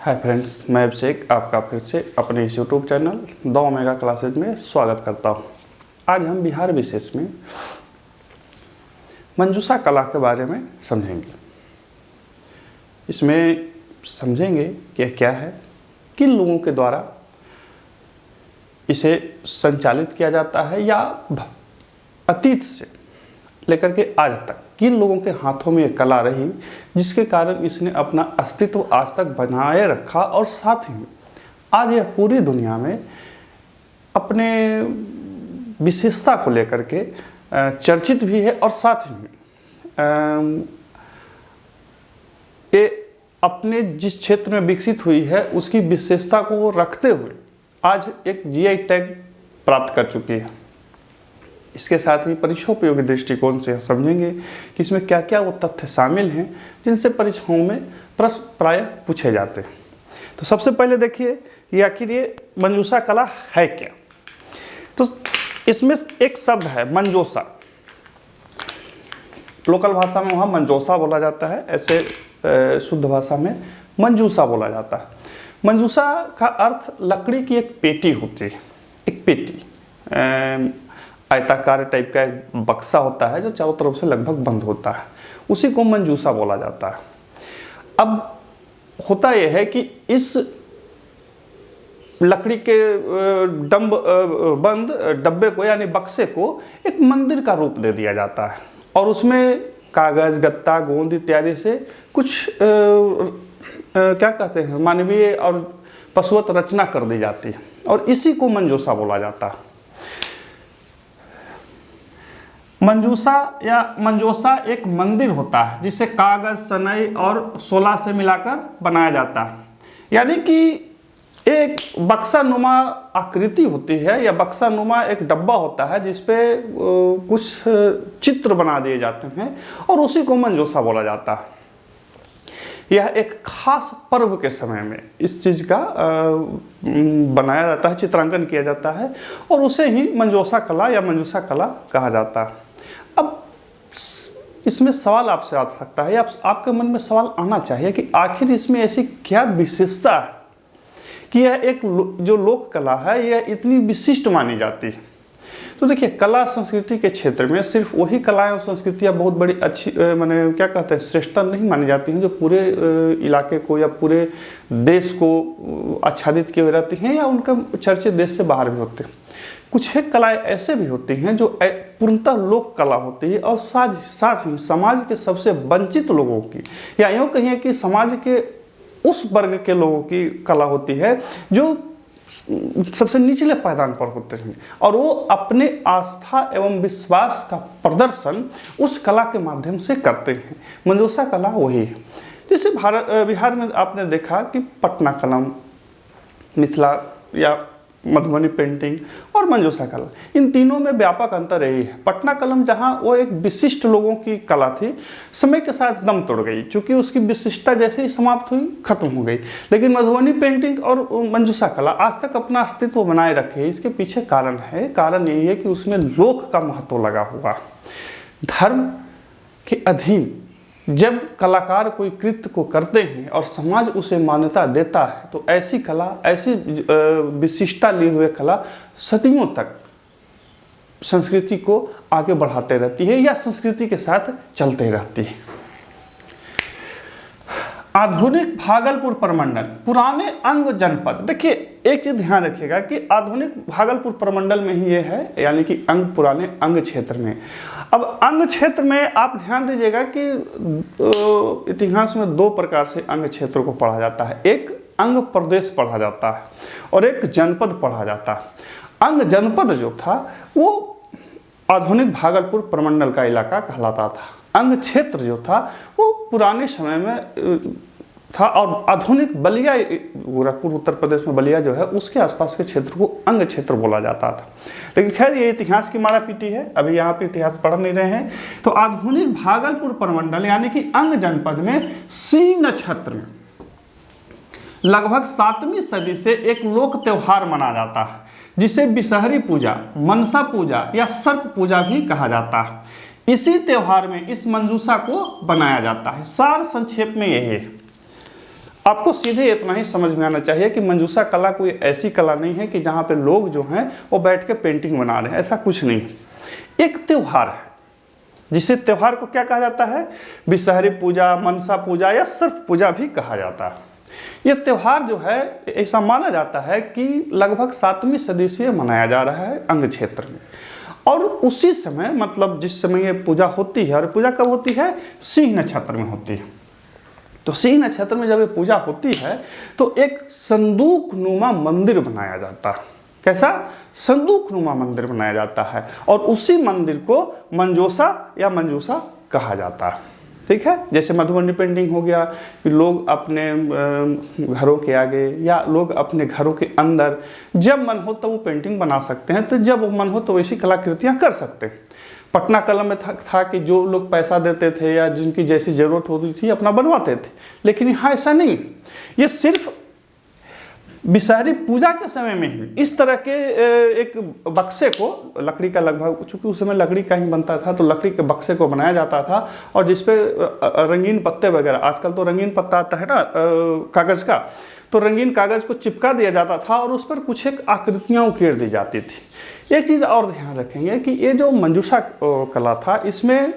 Hi friends, मैं अभिषेक आपका फिर से अपने इस YouTube channel the omega classes में स्वागत करता हूँ। आज हम बिहार विशेष में मंजूषा कला के बारे में समझेंगे। इसमें समझेंगे कि यह क्या है, किन लोगों के द्वारा इसे संचालित किया जाता है या अतीत से लेकर के आज तक किन लोगों के हाथों में ये कला रही जिसके कारण इसने अपना अस्तित्व आज तक बनाए रखा और साथ ही आज यह पूरी दुनिया में अपने विशेषता को लेकर के चर्चित भी है और साथ ही ये अपने जिस क्षेत्र में विकसित हुई है उसकी विशेषता को रखते हुए आज एक जीआई टैग प्राप्त कर चुकी है। इसके साथ ही परीक्षोपयोगी दृष्टिकोण से समझेंगे कि इसमें क्या क्या वो तथ्य शामिल हैं जिनसे परीक्षाओं में प्रश्न प्रायः पूछे जाते हैं। तो सबसे पहले देखिए कि आखिर ये मंजूषा कला है क्या। तो इसमें एक शब्द है मंजोसा, लोकल भाषा में वहाँ मंजोसा बोला जाता है, ऐसे शुद्ध भाषा में मंजूषा बोला जाता है। मंजूषा का अर्थ लकड़ी की एक पेटी होती है, एक पेटी आयताकार टाइप का एक बक्सा होता है जो चारों तरफ से लगभग बंद होता है, उसी को मंजूषा बोला जाता है। अब होता यह है कि इस लकड़ी के बंद डब्बे को यानी बक्से को एक मंदिर का रूप दे दिया जाता है और उसमें कागज, गत्ता, गोंद इत्यादि से कुछ क्या कहते हैं मानवीय और पशुवत रचना कर दी जाती है और इसी को मंजूषा बोला जाता है। मंजूषा या मंजोसा एक मंदिर होता है जिसे कागज, सनई और शोला से मिलाकर बनाया जाता है। यानी कि एक बक्सा नुमा आकृति होती है या बक्सा नुमा एक डब्बा होता है जिसपे कुछ चित्र बना दिए जाते हैं और उसी को मंजोसा बोला जाता है। यह एक खास पर्व के समय में इस चीज़ का बनाया जाता है, चित्रांकन किया जाता है और उसे ही मंजोसा कला या मंजूषा कला कहा जाता है। अब इसमें सवाल आपसे आ सकता है या आपके मन में सवाल आना चाहिए कि आखिर इसमें ऐसी क्या विशेषता है कि यह एक जो लोक कला है यह इतनी विशिष्ट मानी जाती है। तो देखिए, कला संस्कृति के क्षेत्र में सिर्फ वही कलाएं और संस्कृतियां बहुत बड़ी अच्छी माने क्या कहते हैं श्रेष्ठता नहीं मानी जाती हैं जो पूरे इलाके को या पूरे देश को आच्छादित किए हुए रहती हैं या उनका चर्चे देश से बाहर भी होते हैं। कुछ एक कलाएं ऐसे भी होती हैं जो पूर्णतः लोक कला होती है और साथ ही समाज के सबसे वंचित लोगों की या यूँ कहिए कि समाज के उस वर्ग के लोगों की कला होती है जो सबसे निचले पायदान पर होते हैं और वो अपने आस्था एवं विश्वास का प्रदर्शन उस कला के माध्यम से करते हैं। मंजूषा कला वही है। जैसे बिहार में आपने देखा कि पटना कलम, मिथिला या मधुबनी पेंटिंग और मंजूषा कला, इन तीनों में व्यापक अंतर यही है। पटना कलम जहां वो एक विशिष्ट लोगों की कला थी, समय के साथ दम तोड़ गई क्योंकि उसकी विशिष्टता जैसे ही समाप्त हुई खत्म हो गई। लेकिन मधुबनी पेंटिंग और मंजूषा कला आज तक अपना अस्तित्व बनाए रखे। इसके पीछे कारण यही है कि उसमें लोक का महत्व लगा हुआ। धर्म के अधीन जब कलाकार कोई कृत्य को करते हैं और समाज उसे मान्यता देता है तो ऐसी कला, ऐसी विशिष्टता ली हुए कला सदियों तक संस्कृति को आगे बढ़ाते रहती है या संस्कृति के साथ चलते रहती है। आधुनिक भागलपुर प्रमंडल, पुराने अंग जनपद। देखिए, एक चीज ध्यान रखिएगा कि आधुनिक भागलपुर प्रमंडल में ही ये है, यानी कि अंग पुराने अंग क्षेत्र में। अब अंग क्षेत्र में आप ध्यान दीजिएगा कि इतिहास में दो प्रकार से अंग क्षेत्र को पढ़ा जाता है। एक अंग प्रदेश पढ़ा जाता है और एक जनपद पढ़ा जाता है। अंग जनपद जो था वो आधुनिक भागलपुर प्रमंडल का इलाका कहलाता था। अंग क्षेत्र जो था वो पुराने समय में था और आधुनिक बलिया, गोरखपुर उत्तर प्रदेश में बलिया जो है उसके आसपास के क्षेत्र को अंग क्षेत्र बोला जाता था। लेकिन खैर ये इतिहास की मारापीटी है, अभी यहाँ पे इतिहास पढ़ नहीं रहे हैं। तो आधुनिक भागलपुर प्रमंडल यानी कि अंग जनपद में सी नक्षत्र में लगभग 7वीं सदी से एक लोक त्योहार मनाया जाता है जिसे विषहरी पूजा, मनसा पूजा या सर्प पूजा भी कहा जाता है। इसी त्योहार में इस मंजूषा को बनाया जाता है। सार संक्षेप में यही है। आपको सीधे इतना ही समझ में आना चाहिए कि मंजूषा कला कोई ऐसी कला नहीं है कि जहाँ पे लोग जो हैं वो बैठ के पेंटिंग बना रहे हैं, ऐसा कुछ नहीं है। एक त्यौहार है, जिसे त्यौहार को क्या कहा जाता है, विषहरी पूजा, मनसा पूजा या सर्प पूजा भी कहा जाता है। ये त्यौहार जो है ऐसा माना जाता है कि लगभग 7वीं सदी से मनाया जा रहा है अंग क्षेत्र में, और उसी समय मतलब जिस समय ये पूजा होती है, और पूजा कब होती है, सिंह नक्षत्र में होती है। तो सिंह नक्षत्र में जब ये पूजा होती है तो एक संदूक नुमा मंदिर बनाया जाता है। कैसा, संदूक नुमा मंदिर बनाया जाता है, और उसी मंदिर को मंजोसा या मंजूषा कहा जाता है। ठीक है, जैसे मधुबनी पेंटिंग हो गया कि लोग अपने घरों के आगे या लोग अपने घरों के अंदर जब मन हो तो वो पेंटिंग बना सकते हैं, तो जब मन हो तो वैसी कलाकृतियाँ कर सकते हैं। पटना कला में था कि जो लोग पैसा देते थे या जिनकी जैसी ज़रूरत होती थी अपना बनवाते थे, लेकिन यहाँ ऐसा नहीं। ये सिर्फ विषहरी पूजा के समय में ही इस तरह के एक बक्से को, लकड़ी का लगभग, चूँकि उस समय लकड़ी का ही बनता था तो लकड़ी के बक्से को बनाया जाता था, और जिसपे रंगीन पत्ते वगैरह, आजकल तो रंगीन पत्ता आता है ना कागज़ का, तो रंगीन कागज़ को चिपका दिया जाता था और उस पर कुछ एक आकृतियाँ उकेर दी जाती थी। एक चीज़ और ध्यान रखेंगे कि ये जो मंजूषा कला था, इसमें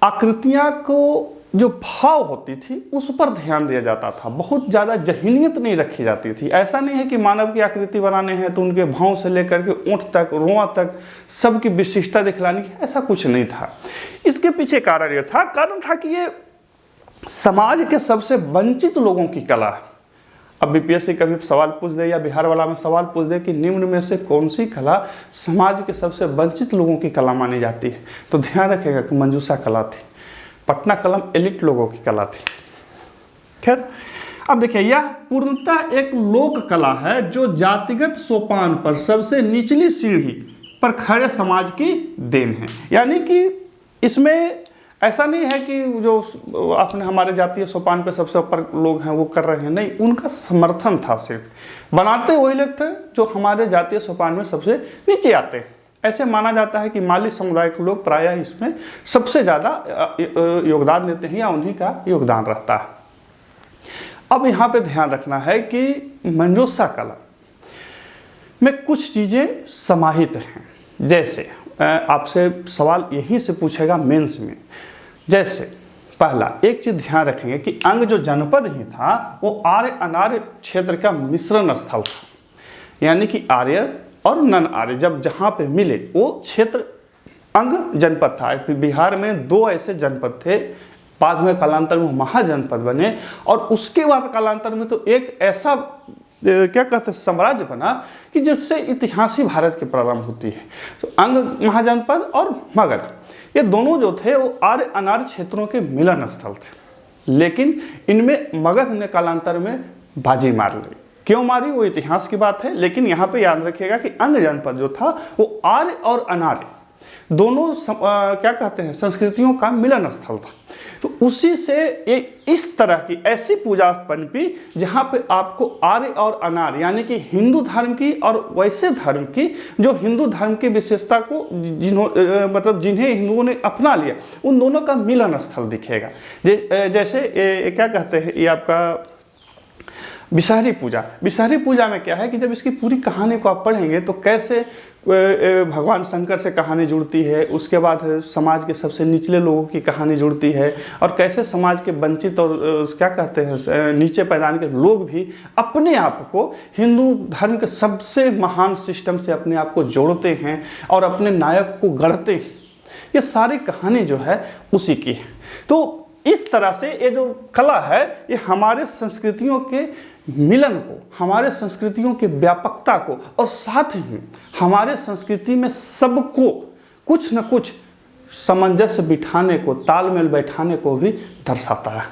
आकृतियाँ को जो भाव होती थी उस पर ध्यान दिया जाता था, बहुत ज़्यादा जहीनियत नहीं रखी जाती थी। ऐसा नहीं है कि मानव की आकृति बनाने हैं तो उनके भाव से लेकर के ऊँट तक, रोआ तक सबकी विशिष्टता दिखलानी है, ऐसा कुछ नहीं था। इसके पीछे कारण था कि ये समाज के सबसे वंचित लोगों की कला है। अब बीपीएससी कभी सवाल पूछ दे या बिहार वाला में सवाल पूछ दे कि निम्न में से कौन सी कला समाज के सबसे वंचित लोगों की कला मानी जाती है, तो ध्यान रखेगा कि मंजूषा कला थी। पटना कलम एलिट लोगों की कला थी। खैर, अब देखिए, यह पूर्णतः एक लोक कला है जो जातिगत सोपान पर सबसे निचली सीढ़ी पर खड़े समाज की देन है। यानी कि इसमें ऐसा नहीं है कि जो अपने हमारे जातीय सोपान पे सबसे ऊपर लोग हैं वो कर रहे हैं, नहीं, उनका समर्थन था। सिर्फ बनाते वही लोग थे जो हमारे जातीय सोपान में सबसे नीचे आते हैं। ऐसे माना जाता है कि माली समुदाय के लोग प्रायः इसमें सबसे ज़्यादा योगदान देते हैं या उन्हीं का योगदान रहता है। अब यहाँ पे ध्यान रखना है कि मंजूषा कला में कुछ चीज़ें समाहित हैं। जैसे आपसे सवाल यहीं से पूछेगा मेंस में। जैसे पहला एक चीज़ ध्यान रखेंगे कि अंग जो जनपद ही था वो आर्य अनार्य क्षेत्र का मिश्रण स्थल था। यानी कि आर्य और नन आर्य जब जहाँ पे मिले वो क्षेत्र अंग जनपद था। बिहार में 2 ऐसे जनपद थे, बाद में कालांतर में महाजनपद बने, और उसके बाद कालांतर में तो एक ऐसा क्या कहते हैं साम्राज्य बना कि जिससे इतिहास ही भारत की प्रारंभ होती है। तो अंग महाजनपद और मगध, ये दोनों जो थे वो आर्य अनार्य क्षेत्रों के मिलन स्थल थे, लेकिन इनमें मगध ने कालांतर में बाजी मार ली। क्यों मारी वो इतिहास की बात है, लेकिन यहाँ पे याद रखिएगा कि अंग जनपद जो था वो आर्य और अनार्य दोनों क्या कहते हैं संस्कृतियों का मिलन स्थल था। तो उसी से एक इस तरह की ऐसी पूजा पनपी जहाँ पे आपको आर्य और अनार्य यानी कि हिंदू धर्म की और वैसे धर्म की जो हिंदू धर्म की विशेषता को जिन्हें हिंदुओं ने अपना लिया उन दोनों का मिलन स्थल दिखेगा। जैसे क्या कहते हैं ये आपका विषहरी पूजा में क्या है कि जब इसकी पूरी कहानी को आप पढ़ेंगे तो कैसे भगवान शंकर से कहानी जुड़ती है, उसके बाद समाज के सबसे निचले लोगों की कहानी जुड़ती है, और कैसे समाज के वंचित और क्या कहते हैं नीचे पैदान के लोग भी अपने आप को हिंदू धर्म के सबसे महान सिस्टम से अपने आप को जोड़ते हैं और अपने नायक को गढ़ते हैं। ये सारी कहानी जो है उसी की है। तो इस तरह से ये जो कला है ये हमारे संस्कृतियों के मिलन को, हमारे संस्कृतियों की व्यापकता को, और साथ ही हमारे संस्कृति में सबको कुछ न कुछ सामंजस्य बिठाने को, तालमेल बैठाने को भी दर्शाता है।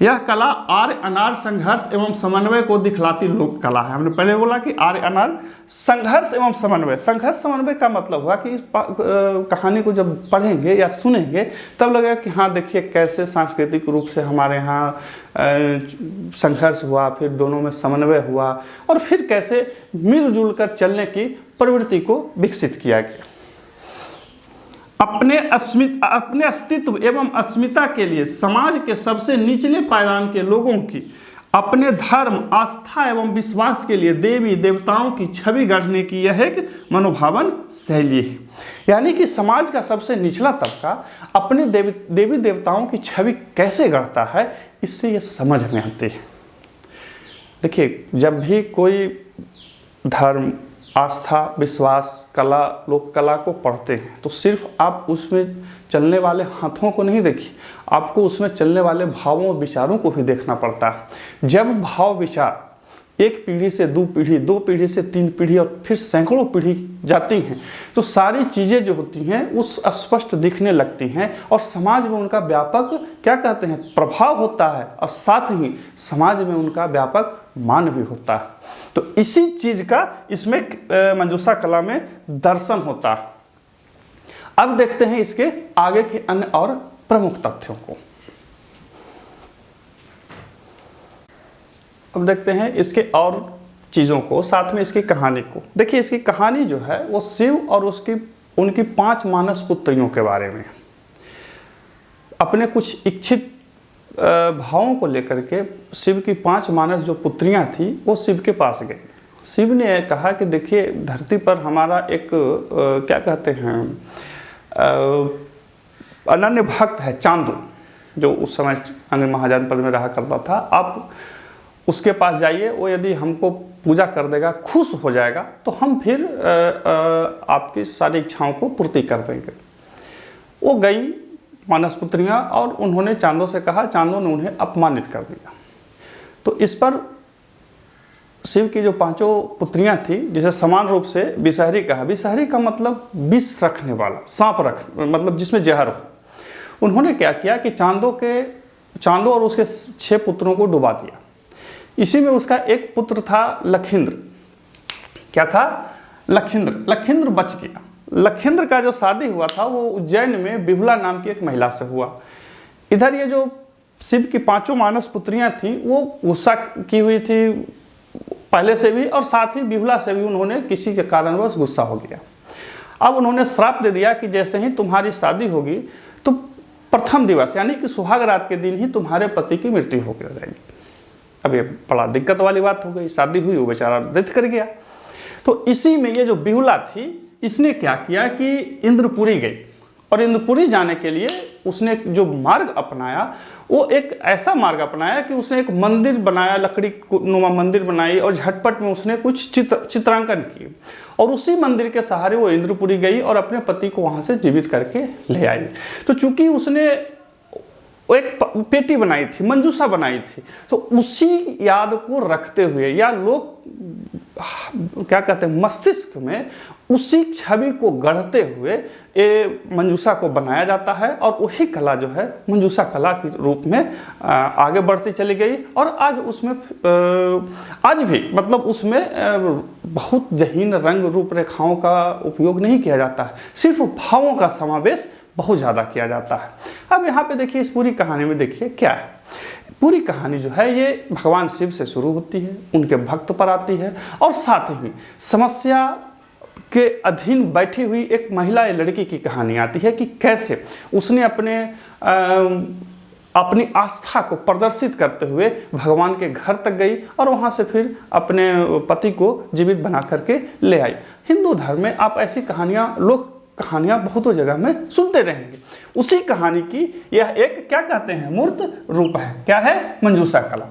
यह कला आर्य अनार्य संघर्ष एवं समन्वय को दिखलाती लोक कला है। हमने पहले बोला कि आर्य अनार्य संघर्ष एवं समन्वय। संघर्ष समन्वय का मतलब हुआ कि इस कहानी को जब पढ़ेंगे या सुनेंगे तब लगेगा कि हाँ देखिए कैसे सांस्कृतिक रूप से हमारे यहाँ संघर्ष हुआ, फिर दोनों में समन्वय हुआ, और फिर कैसे मिलजुल कर चलने की प्रवृत्ति को विकसित किया गया। अपने अस्तित्व एवं अस्मिता के लिए समाज के सबसे निचले पायदान के लोगों की अपने धर्म, आस्था एवं विश्वास के लिए देवी देवताओं की छवि गढ़ने की यह एक मनोभावन शैली है। यानी कि समाज का सबसे निचला तबका अपने देवी देवताओं की छवि कैसे गढ़ता है, इससे ये समझ में आती है। देखिए, जब भी कोई धर्म, आस्था, विश्वास, कला, लोक कला को पढ़ते हैं तो सिर्फ आप उसमें चलने वाले हाथों को नहीं देखिए, आपको उसमें चलने वाले भावों और विचारों को भी देखना पड़ता है। जब भाव विचार एक पीढ़ी से दो पीढ़ी, दो पीढ़ी से तीन पीढ़ी और फिर सैकड़ों पीढ़ी जाती हैं तो सारी चीज़ें जो होती हैं उस स्पष्ट दिखने लगती हैं और समाज में उनका व्यापक क्या कहते हैं प्रभाव होता है और साथ ही समाज में उनका व्यापक मान भी होता है। तो इसी चीज का इसमें मंजूषा कला में दर्शन होता है। अब देखते हैं इसके आगे के अन्य और प्रमुख तथ्यों को। अब देखते हैं इसके और चीज़ों को, साथ में इसकी कहानी को। देखिए, इसकी कहानी जो है वो शिव और उनकी 5 मानस पुत्रियों के बारे में। अपने कुछ इच्छित भावों को लेकर के शिव की 5 मानस जो पुत्रियां थी वो शिव के पास गई। शिव ने कहा कि देखिए, धरती पर हमारा एक क्या कहते हैं अनन्य भक्त है चांदू, जो उस समय अन्य महाजनपद में रहा करता था। आप उसके पास जाइए, वो यदि हमको पूजा कर देगा, खुश हो जाएगा, तो हम फिर आपकी सारी इच्छाओं को पूर्ति कर देंगे। वो गई मानस पुत्रियाँ और उन्होंने चांदो से कहा, चांदो ने उन्हें अपमानित कर दिया। तो इस पर शिव की जो 5 पुत्रियाँ थी, जिसे समान रूप से विषहरी कहा, विषहरी का मतलब विष रखने वाला, सांप मतलब जिसमें जहर हो। उन्होंने क्या किया कि चांदो और उसके 6 पुत्रों को डुबा दिया। इसी में उसका एक पुत्र था लखिंद्र। क्या था? लखिंद्र बच गया। लखिंद्र का जो शादी हुआ था वो उज्जैन में बिहुला नाम की एक महिला से हुआ। इधर ये जो शिव की 5 मानस पुत्रियां थी वो गुस्सा की हुई थी पहले से भी, और साथ ही बिहुला से भी उन्होंने किसी के कारणवश गुस्सा हो गया। अब उन्होंने श्राप दे दिया कि जैसे ही तुम्हारी शादी होगी तो प्रथम दिवस यानी कि सुहाग रात के दिन ही तुम्हारे पति की मृत्यु हो जाएगी। अब ये बड़ा दिक्कत वाली बात हो गई। शादी हुई, वो बेचारा डेथ कर गया। तो इसी में ये जो बिहुला थी, इसने क्या किया कि इंद्रपुरी गई, और इंद्रपुरी जाने के लिए उसने जो मार्ग अपनाया वो एक ऐसा मार्ग अपनाया कि उसने एक मंदिर बनाया, लकड़ी नुमा मंदिर बनाई, और झटपट में उसने कुछ चित्रांकन किए, और उसी मंदिर के सहारे वो इंद्रपुरी गई और अपने पति को वहां से जीवित करके ले आई। तो चूंकि उसने एक पेटी बनाई थी, मंजूषा बनाई थी, तो उसी याद को रखते हुए या लोग क्या कहते हैं मस्तिष्क में उसी छवि को गढ़ते हुए ये मंजूषा को बनाया जाता है, और वही कला जो है मंजूषा कला के रूप में आगे बढ़ती चली गई। और आज उसमें आज भी मतलब उसमें बहुत जहीन रंग रूपरेखाओं का उपयोग नहीं किया जाता है, सिर्फ भावों का समावेश बहुत ज़्यादा किया जाता है। अब यहाँ पे देखिए, इस पूरी कहानी में देखिए क्या है। पूरी कहानी जो है ये भगवान शिव से शुरू होती है, उनके भक्त पर आती है, और साथ ही समस्या के अधीन बैठी हुई एक महिला या लड़की की कहानी आती है कि कैसे उसने अपनी आस्था को प्रदर्शित करते हुए भगवान के घर तक गई और वहाँ से फिर अपने पति को जीवित बना करके ले आई। हिंदू धर्म में आप ऐसी लोक कहानियां बहुतों जगह में सुनते रहेंगे। उसी कहानी की यह एक क्या कहते हैं मूर्त रूप है। क्या है? मंजूषा कला।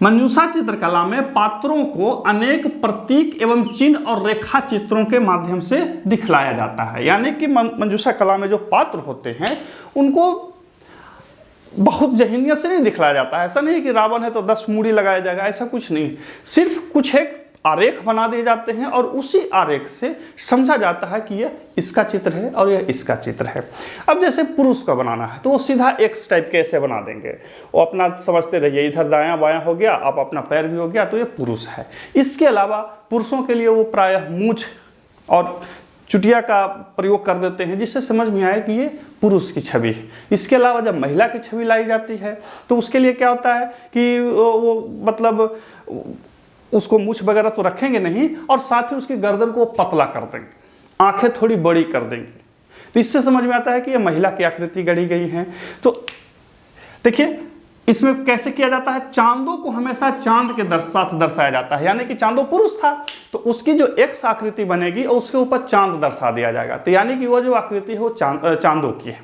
मंजूषा चित्रकला में पात्रों को अनेक प्रतीक एवं चिन्ह और रेखा चित्रों के माध्यम से दिखलाया जाता है। यानी कि मंजूषा कला में जो पात्र होते हैं उनको बहुत जहीनियत से नहीं दिखलाया जाता है। ऐसा नहीं कि रावण है तो 10 मूड़ी लगाया जाएगा, ऐसा कुछ नहीं। सिर्फ कुछ एक आरेख बना दिए जाते हैं और उसी आरेख से समझा जाता है कि यह इसका चित्र है और यह इसका चित्र है। अब जैसे पुरुष का बनाना है तो वो सीधा एक्स टाइप के ऐसे बना देंगे, वो अपना समझते रहिए, इधर दायां बायां हो गया, आप अपना पैर भी हो गया, तो ये पुरुष है। इसके अलावा पुरुषों के लिए वो प्रायः मूछ और चुटिया का प्रयोग कर देते हैं, जिससे समझ में आए कि ये पुरुष की छवि है। इसके अलावा जब महिला की छवि लाई जाती है तो उसके लिए क्या होता है कि वो मतलब उसको मूछ वगैरह तो रखेंगे नहीं, और साथ ही उसकी गर्दन को पतला कर देंगे, आंखें थोड़ी बड़ी कर देंगे, तो इससे समझ में आता है कि ये महिला की आकृति गढ़ी गई है। तो देखिए इसमें कैसे किया जाता है, चांदों को हमेशा चांद के साथ दर्शाया जाता है, यानी कि चांदो पुरुष था तो उसकी जो एक्स आकृति बनेगी और उसके ऊपर चांद दर्शा दिया जाएगा, तो यानी कि वो जो आकृति है वो चांदों की है।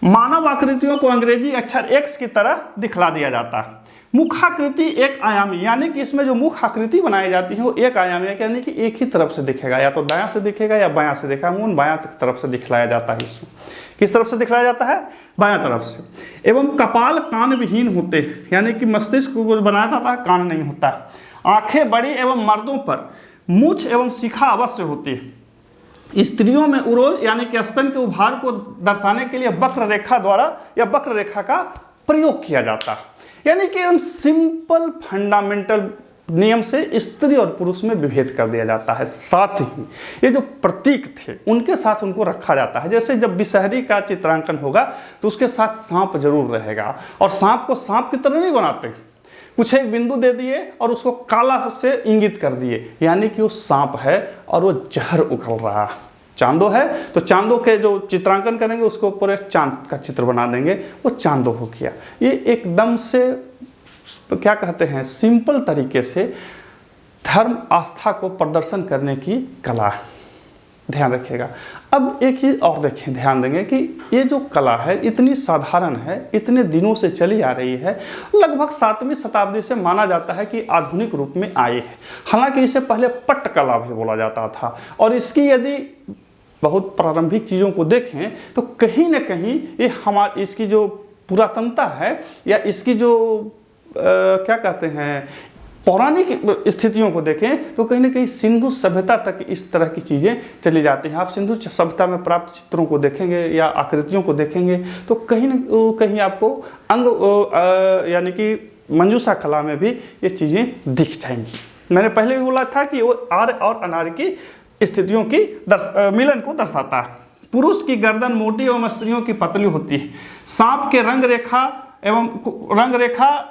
मानव आकृतियों को अंग्रेजी अक्षर एक्स की तरह दिखला दिया जाता है। मुखाकृति एक आयामी, यानी कि इसमें जो मुख आकृति बनाई जाती है वो एक आयामी है, यानी कि एक ही तरफ से दिखेगा, या तो दायां से दिखेगा या बायां से दिखेगा। मुंह बायां तरफ से दिखलाया जाता है। इसमें किस तरफ से दिखलाया जाता है, बायां तरफ से। एवं कपाल कान विहीन होते, यानी कि मस्तिष्क को बनाया जाता है, कान नहीं होता। आंखें बड़ी एवं मर्दों पर मूछ एवं शिखा अवश्य होती है। स्त्रियों में उरोज यानी कि स्तन के उभार को दर्शाने के लिए वक्र रेखा द्वारा या वक्र रेखा का प्रयोग किया जाता है, यानी कि हम सिंपल फंडामेंटल नियम से स्त्री और पुरुष में विभेद कर दिया जाता है। साथ ही ये जो प्रतीक थे उनके साथ उनको रखा जाता है। जैसे जब बिसहरी का चित्रांकन होगा तो उसके साथ सांप जरूर रहेगा, और सांप को सांप की तरह नहीं बनाते, कुछ एक बिंदु दे दिए और उसको काला से इंगित कर दिए, यानी कि वो सांप है और वो जहर उगल रहा। चांदो है तो चांदो के जो चित्रांकन करेंगे उसको ऊपर एक चांद का चित्र बना देंगे, वो चांदो हो गया। ये एकदम से क्या कहते हैं, सिंपल तरीके से धर्म आस्था को प्रदर्शन करने की कला है, ध्यान रखिएगा। अब एक चीज और देखें, ध्यान देंगे कि ये जो कला है इतनी साधारण है, इतने दिनों से चली आ रही है, लगभग 7वीं शताब्दी से माना जाता है कि आधुनिक रूप में आई है। हालांकि इसे पहले पट्ट कला भी बोला जाता था, और इसकी यदि बहुत प्रारंभिक चीज़ों को देखें तो कहीं ना कहीं ये हमारी इसकी जो पुरातनता है या इसकी जो क्या कहते हैं पौराणिक स्थितियों को देखें तो कहीं ना कहीं सिंधु सभ्यता तक इस तरह की चीज़ें चली जाती हैं। आप सिंधु सभ्यता में प्राप्त चित्रों को देखेंगे या आकृतियों को देखेंगे तो कहीं न कहीं आपको अंग यानी कि मंजूषा कला में भी ये चीज़ें दिख जाएंगी। मैंने पहले भी बोला था कि वो आर्य और अनार्य की स्थितियों की मिलन को दर्शाता है। पुरुष की गर्दन मोटी एवं स्त्रियों की पतली होती है। सांप के रंग रेखा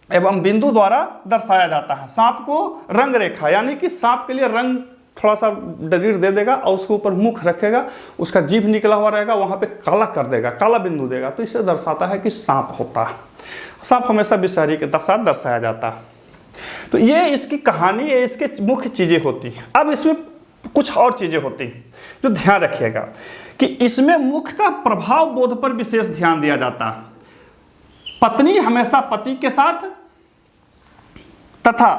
एवं बिंदु द्वारा दर्शाया जाता है। सांप को रंग रेखा, यानी कि सांप के लिए रंग थोड़ा सा डरीर दे देगा और उसके ऊपर मुख रखेगा, उसका जीभ निकला हुआ रहेगा, वहां पे काला कर देगा, काला बिंदु देगा, तो इसे दर्शाता है कि सांप होता है। सांप हमेशा विषहरी के साथ दर्शाया जाता है। तो ये इसकी कहानी, ये इसके मुख्य चीजें होती हैं। अब इसमें कुछ और चीजें होती हैं जो ध्यान रखिएगा कि इसमें मुख्यतः प्रभाव बोध पर विशेष ध्यान दिया जाता है। पत्नी हमेशा पति के साथ तथा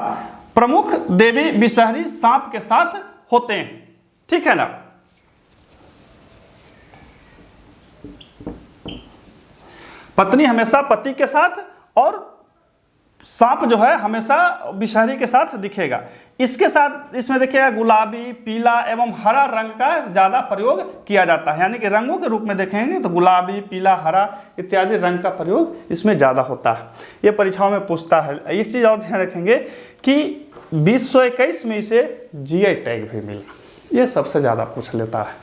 प्रमुख देवी विषहरी सांप के साथ होते हैं, ठीक है ना। पत्नी हमेशा पति के साथ और सांप जो है हमेशा विषहरी के साथ दिखेगा। इसके साथ इसमें देखिएगा गुलाबी, पीला एवं हरा रंग का ज्यादा प्रयोग किया जाता है, यानी कि रंगों के रूप में देखेंगे तो गुलाबी, पीला, हरा इत्यादि रंग का प्रयोग इसमें ज्यादा होता है। ये परीक्षाओं में पूछता है। एक चीज और ध्यान रखेंगे कि 2021 में इसे जीआई टैग भी मिला, ये सबसे ज्यादा पूछ लेता है।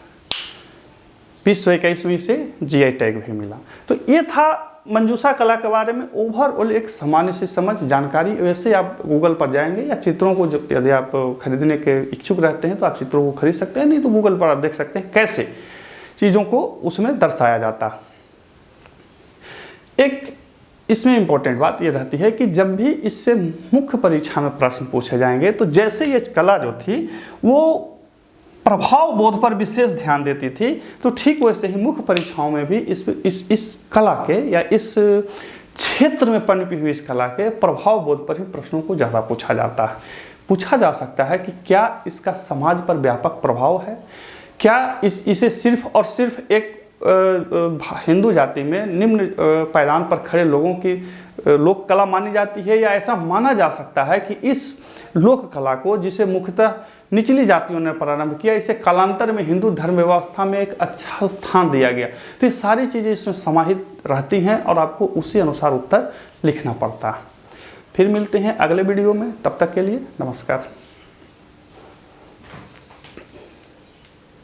2021 में इसे जीआई टैग भी मिला। तो ये था मंजूषा कला के बारे में ओवरऑल एक सामान्य सी समझ, जानकारी। वैसे आप गूगल पर जाएंगे या चित्रों को यदि आप खरीदने के इच्छुक रहते हैं तो आप चित्रों को खरीद सकते हैं, नहीं तो गूगल पर आप देख सकते हैं कैसे चीज़ों को उसमें दर्शाया जाता है। एक इसमें इम्पोर्टेंट बात ये रहती है कि जब भी इससे मुख्य परीक्षा में प्रश्न पूछे जाएंगे तो जैसे ये कला जो थी वो प्रभाव बोध पर विशेष ध्यान देती थी, तो ठीक वैसे ही मुख्य परीक्षाओं में भी इस कला के या इस क्षेत्र में पनपी हुई इस कला के प्रभाव बोध पर ही प्रश्नों को ज़्यादा पूछा जाता है। पूछा जा सकता है कि क्या इसका समाज पर व्यापक प्रभाव है, क्या इसे सिर्फ और सिर्फ एक हिंदू जाति में निम्न पायदान पर खड़े लोगों की लोक कला मानी जाती है, या ऐसा माना जा सकता है कि इस लोक कला को, जिसे मुख्यतः निचली जातियों ने प्रारंभ किया, इसे कालांतर में हिंदू धर्म व्यवस्था में एक अच्छा स्थान दिया गया। तो ये सारी चीज़ें इसमें समाहित रहती हैं और आपको उसी अनुसार उत्तर लिखना पड़ता है। फिर मिलते हैं अगले वीडियो में, तब तक के लिए नमस्कार।